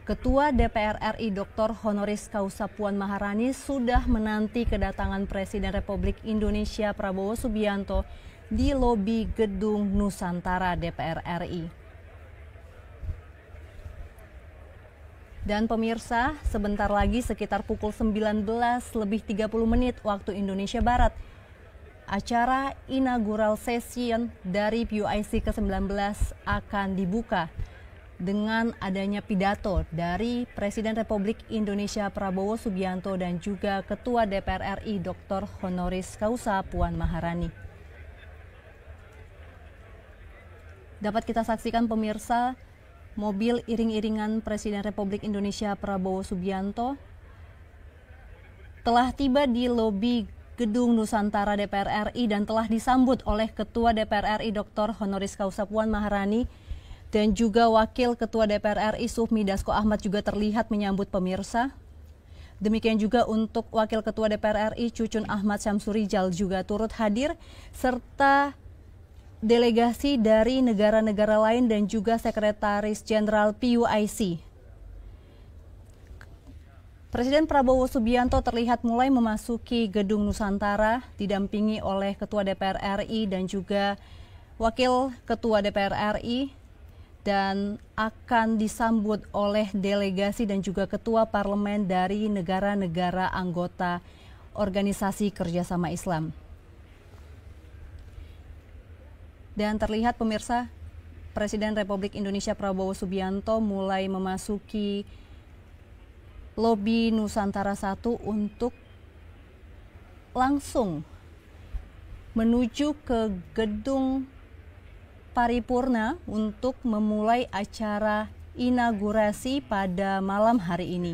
Ketua DPR RI Dr. Honoris Causa Puan Maharani sudah menanti kedatangan Presiden Republik Indonesia Prabowo Subianto di lobi Gedung Nusantara DPR RI. Dan pemirsa, sebentar lagi sekitar pukul 19:30 waktu Indonesia Barat, acara inaugural session dari PUIC ke-19 akan dibuka dengan adanya pidato dari Presiden Republik Indonesia Prabowo Subianto dan juga Ketua DPR RI Dr. Honoris Causa Puan Maharani. Dapat kita saksikan pemirsa, mobil iring-iringan Presiden Republik Indonesia Prabowo Subianto telah tiba di lobi Gedung Nusantara DPR RI dan telah disambut oleh Ketua DPR RI Dr. Honoris Causa Puan Maharani dan juga Wakil Ketua DPR RI Sufmi Dasko Ahmad juga terlihat menyambut pemirsa. Demikian juga untuk Wakil Ketua DPR RI Cucun Ahmad Syamsurijal juga turut hadir, serta delegasi dari negara-negara lain dan juga Sekretaris Jenderal PUIC. Presiden Prabowo Subianto terlihat mulai memasuki Gedung Nusantara didampingi oleh Ketua DPR RI dan juga Wakil Ketua DPR RI dan akan disambut oleh delegasi dan juga ketua parlemen dari negara-negara anggota Organisasi Kerjasama Islam. Dan terlihat pemirsa, Presiden Republik Indonesia Prabowo Subianto mulai memasuki lobi Nusantara 1 untuk langsung menuju ke gedung paripurna untuk memulai acara inaugurasi pada malam hari ini.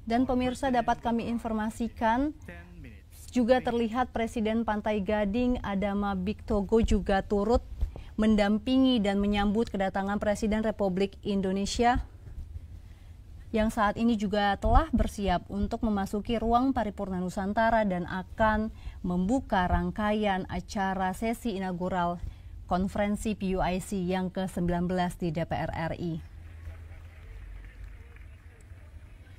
Dan pemirsa, dapat kami informasikan juga terlihat Presiden Pantai Gading Adama Bigtogo juga turut mendampingi dan menyambut kedatangan Presiden Republik Indonesia yang saat ini juga telah bersiap untuk memasuki ruang paripurna Nusantara dan akan membuka rangkaian acara sesi inaugural konferensi PUIC yang ke-19 di DPR RI.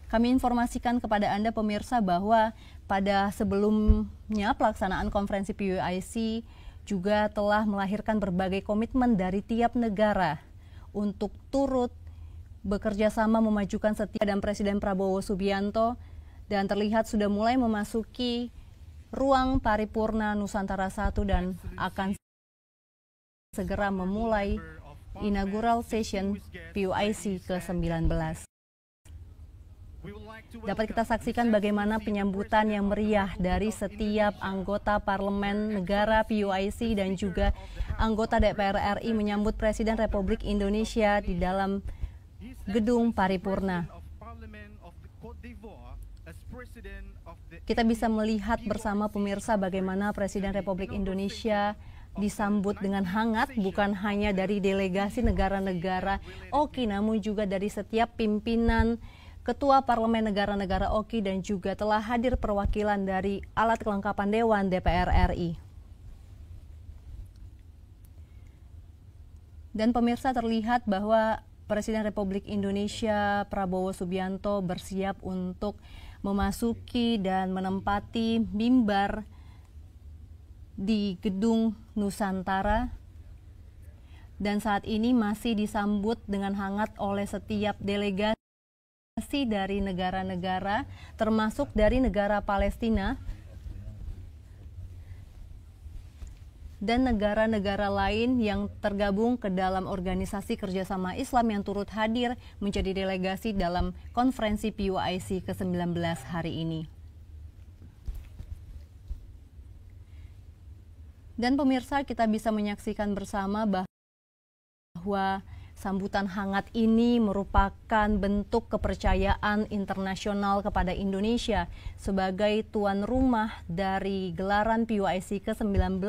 Kami informasikan kepada Anda pemirsa bahwa pada sebelumnya pelaksanaan konferensi PUIC juga telah melahirkan berbagai komitmen dari tiap negara untuk turut bekerja sama memajukan setiap dan Presiden Prabowo Subianto dan terlihat sudah mulai memasuki ruang paripurna Nusantara 1 dan akan segera memulai inaugural session PUIC ke-19. Dapat kita saksikan bagaimana penyambutan yang meriah dari setiap anggota parlemen negara PUIC dan juga anggota DPR RI menyambut Presiden Republik Indonesia di dalam gedung paripurna. Kita bisa melihat bersama pemirsa bagaimana Presiden Republik Indonesia disambut dengan hangat bukan hanya dari delegasi negara-negara OKI namun juga dari setiap pimpinan ketua parlemen negara-negara OKI dan juga telah hadir perwakilan dari alat kelengkapan Dewan DPR RI. Dan pemirsa, terlihat bahwa Presiden Republik Indonesia Prabowo Subianto bersiap untuk memasuki dan menempati mimbar di Gedung Nusantara dan saat ini masih disambut dengan hangat oleh setiap delegasi dari negara-negara termasuk dari negara Palestina dan negara-negara lain yang tergabung ke dalam Organisasi Kerjasama Islam yang turut hadir menjadi delegasi dalam konferensi PUIC ke-19 hari ini. Dan pemirsa, kita bisa menyaksikan bersama bahwa sambutan hangat ini merupakan bentuk kepercayaan internasional kepada Indonesia sebagai tuan rumah dari gelaran PUIC ke-19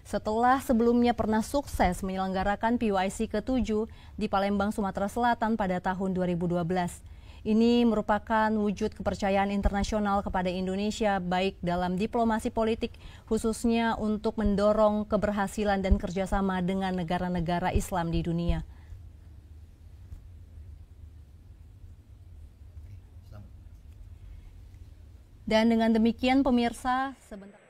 setelah sebelumnya pernah sukses menyelenggarakan PUIC ke-7 di Palembang, Sumatera Selatan pada tahun 2012. Ini merupakan wujud kepercayaan internasional kepada Indonesia baik dalam diplomasi politik khususnya untuk mendorong keberhasilan dan kerjasama dengan negara-negara Islam di dunia. Dan dengan demikian pemirsa, sebentar.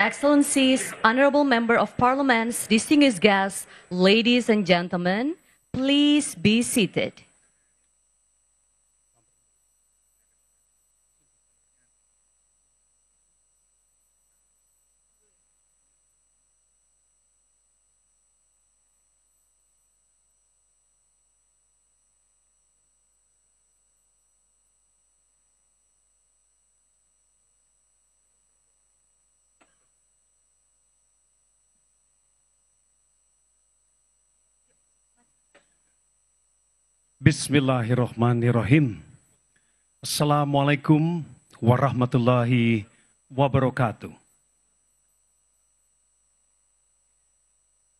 Excellencies, Honorable Member of Parliaments, distinguished guests, ladies and gentlemen, please be seated. Bismillahirrahmanirrahim. Assalamualaikum warahmatullahi wabarakatuh.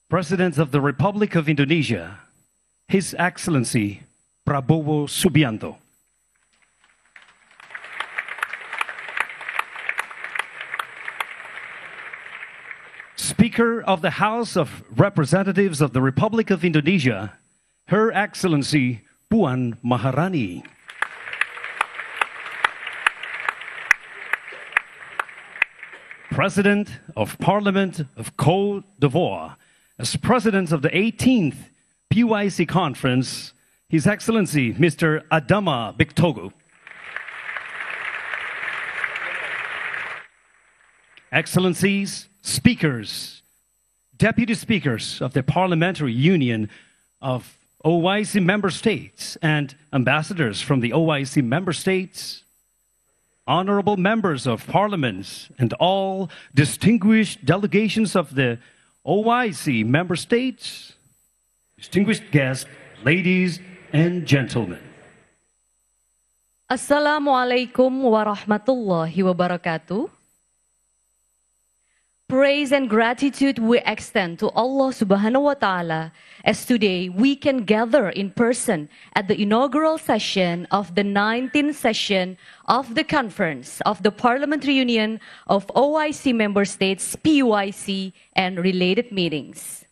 President of the Republic of Indonesia, His Excellency Prabowo Subianto. Speaker of the House of Representatives of the Republic of Indonesia, Her Excellency Puan Maharani. President of Parliament of Côte d'Ivoire, as President of the 18th PUIC Conference, His Excellency Mr. Adama Bictogo. Excellencies, Speakers, Deputy Speakers of the Parliamentary Union of OIC member states and ambassadors from the OIC member states, honorable members of parliaments, and all distinguished delegations of the OIC member states, distinguished guests, ladies and gentlemen. Assalamualaikum warahmatullahi wabarakatuh. Praise and gratitude we extend to Allah Subhanahu wa Ta'ala as today we can gather in person at the inaugural session of the 19th session of the Conference of the Parliamentary Union of OIC Member States, PUIC, and related meetings.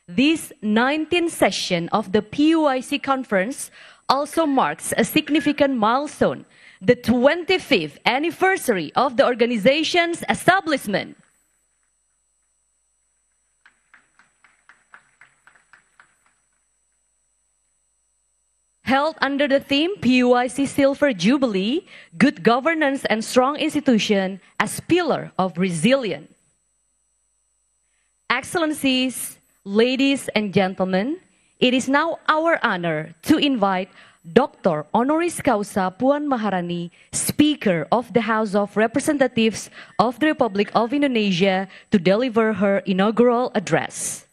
This 19th session of the PUIC Conference also marks a significant milestone, the 25th anniversary of the organization's establishment. Held under the theme PUIC Silver Jubilee, Good Governance and Strong Institution as Pillar of Resilience. Excellencies, ladies and gentlemen, it is now our honor to invite Dr. Honoris Causa Puan Maharani, Speaker of the House of Representatives of the Republic of Indonesia, to deliver her inaugural address.